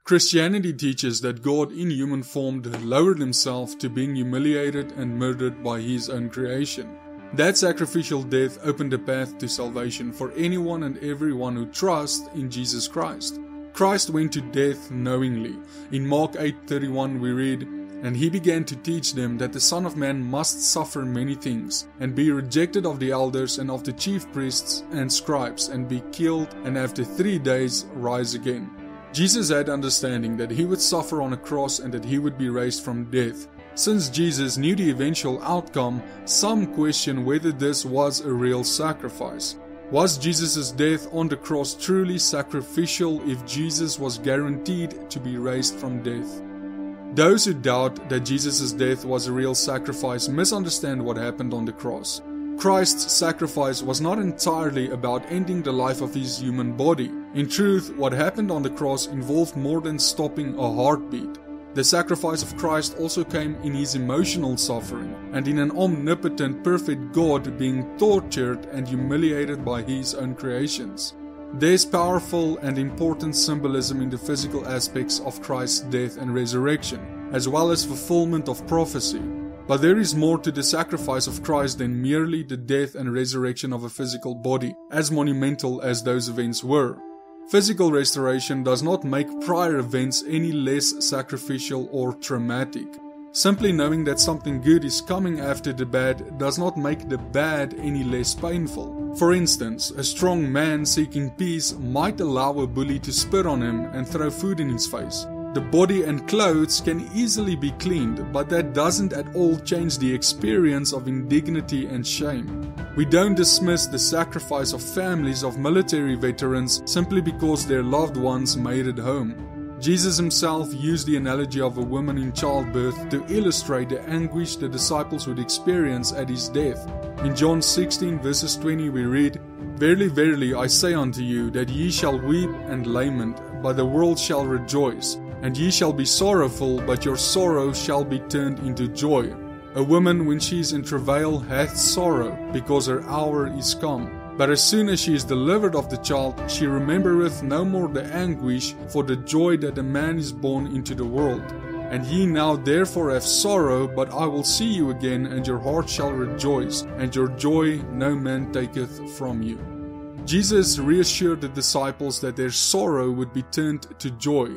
Christianity teaches that God in human form lowered himself to being humiliated and murdered by his own creation. That sacrificial death opened a path to salvation for anyone and everyone who trusts in Jesus Christ. Christ went to death knowingly. In Mark 8:31 we read, "And he began to teach them that the Son of Man must suffer many things, and be rejected of the elders and of the chief priests and scribes, and be killed, and after 3 days rise again." Jesus had understanding that he would suffer on a cross and that he would be raised from death. Since Jesus knew the eventual outcome, some question whether this was a real sacrifice. Was Jesus' death on the cross truly sacrificial if Jesus was guaranteed to be raised from death? Those who doubt that Jesus' death was a real sacrifice misunderstand what happened on the cross. Christ's sacrifice was not entirely about ending the life of his human body. In truth, what happened on the cross involved more than stopping a heartbeat. The sacrifice of Christ also came in his emotional suffering, and in an omnipotent, perfect God being tortured and humiliated by his own creations. There's powerful and important symbolism in the physical aspects of Christ's death and resurrection, as well as fulfillment of prophecy. But there is more to the sacrifice of Christ than merely the death and resurrection of a physical body, as monumental as those events were. Physical restoration does not make prior events any less sacrificial or traumatic. Simply knowing that something good is coming after the bad does not make the bad any less painful. For instance, a strong man seeking peace might allow a bully to spit on him and throw food in his face. The body and clothes can easily be cleaned, but that doesn't at all change the experience of indignity and shame. We don't dismiss the sacrifice of families of military veterans simply because their loved ones made it home. Jesus himself used the analogy of a woman in childbirth to illustrate the anguish the disciples would experience at his death. In John 16 verses 20 we read, "Verily, verily, I say unto you, that ye shall weep and lament, but the world shall rejoice. And ye shall be sorrowful, but your sorrow shall be turned into joy. A woman, when she is in travail, hath sorrow, because her hour is come. But as soon as she is delivered of the child, she remembereth no more the anguish for the joy that a man is born into the world. And ye now therefore have sorrow, but I will see you again, and your heart shall rejoice, and your joy no man taketh from you." Jesus reassured the disciples that their sorrow would be turned to joy.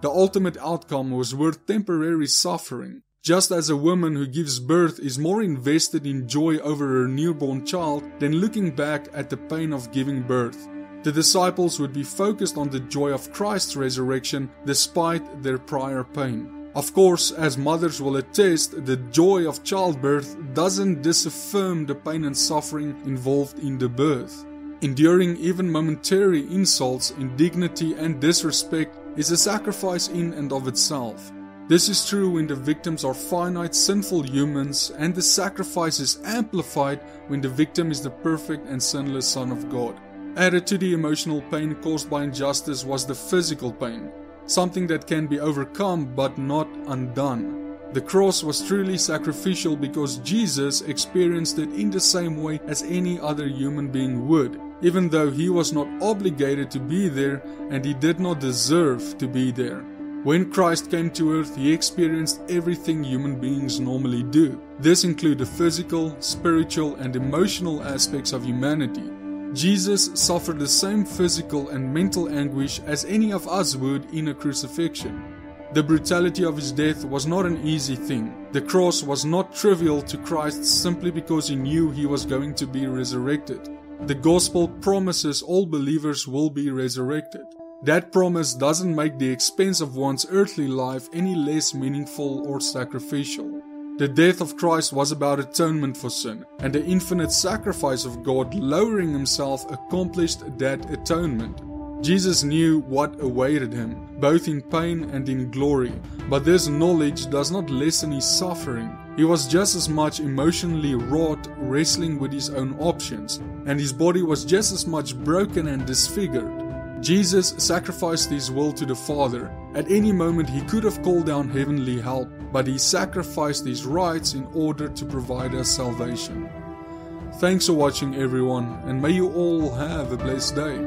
The ultimate outcome was worth temporary suffering. Just as a woman who gives birth is more invested in joy over her newborn child than looking back at the pain of giving birth, the disciples would be focused on the joy of Christ's resurrection despite their prior pain. Of course, as mothers will attest, the joy of childbirth doesn't disaffirm the pain and suffering involved in the birth. Enduring even momentary insults, indignity and disrespect is a sacrifice in and of itself. This is true when the victims are finite, sinful humans, and the sacrifice is amplified when the victim is the perfect and sinless Son of God. Added to the emotional pain caused by injustice was the physical pain, something that can be overcome but not undone. The cross was truly sacrificial because Jesus experienced it in the same way as any other human being would, even though he was not obligated to be there and he did not deserve to be there. When Christ came to earth, he experienced everything human beings normally do. This included the physical, spiritual, and emotional aspects of humanity. Jesus suffered the same physical and mental anguish as any of us would in a crucifixion. The brutality of his death was not an easy thing. The cross was not trivial to Christ simply because he knew he was going to be resurrected. The gospel promises all believers will be resurrected. That promise doesn't make the expense of one's earthly life any less meaningful or sacrificial. The death of Christ was about atonement for sin, and the infinite sacrifice of God lowering himself accomplished that atonement. Jesus knew what awaited him, both in pain and in glory, but this knowledge does not lessen his suffering. He was just as much emotionally wrought, wrestling with his own options, and his body was just as much broken and disfigured. Jesus sacrificed his will to the Father. At any moment he could have called down heavenly help, but he sacrificed his rights in order to provide us salvation. Thanks for watching everyone, and may you all have a blessed day.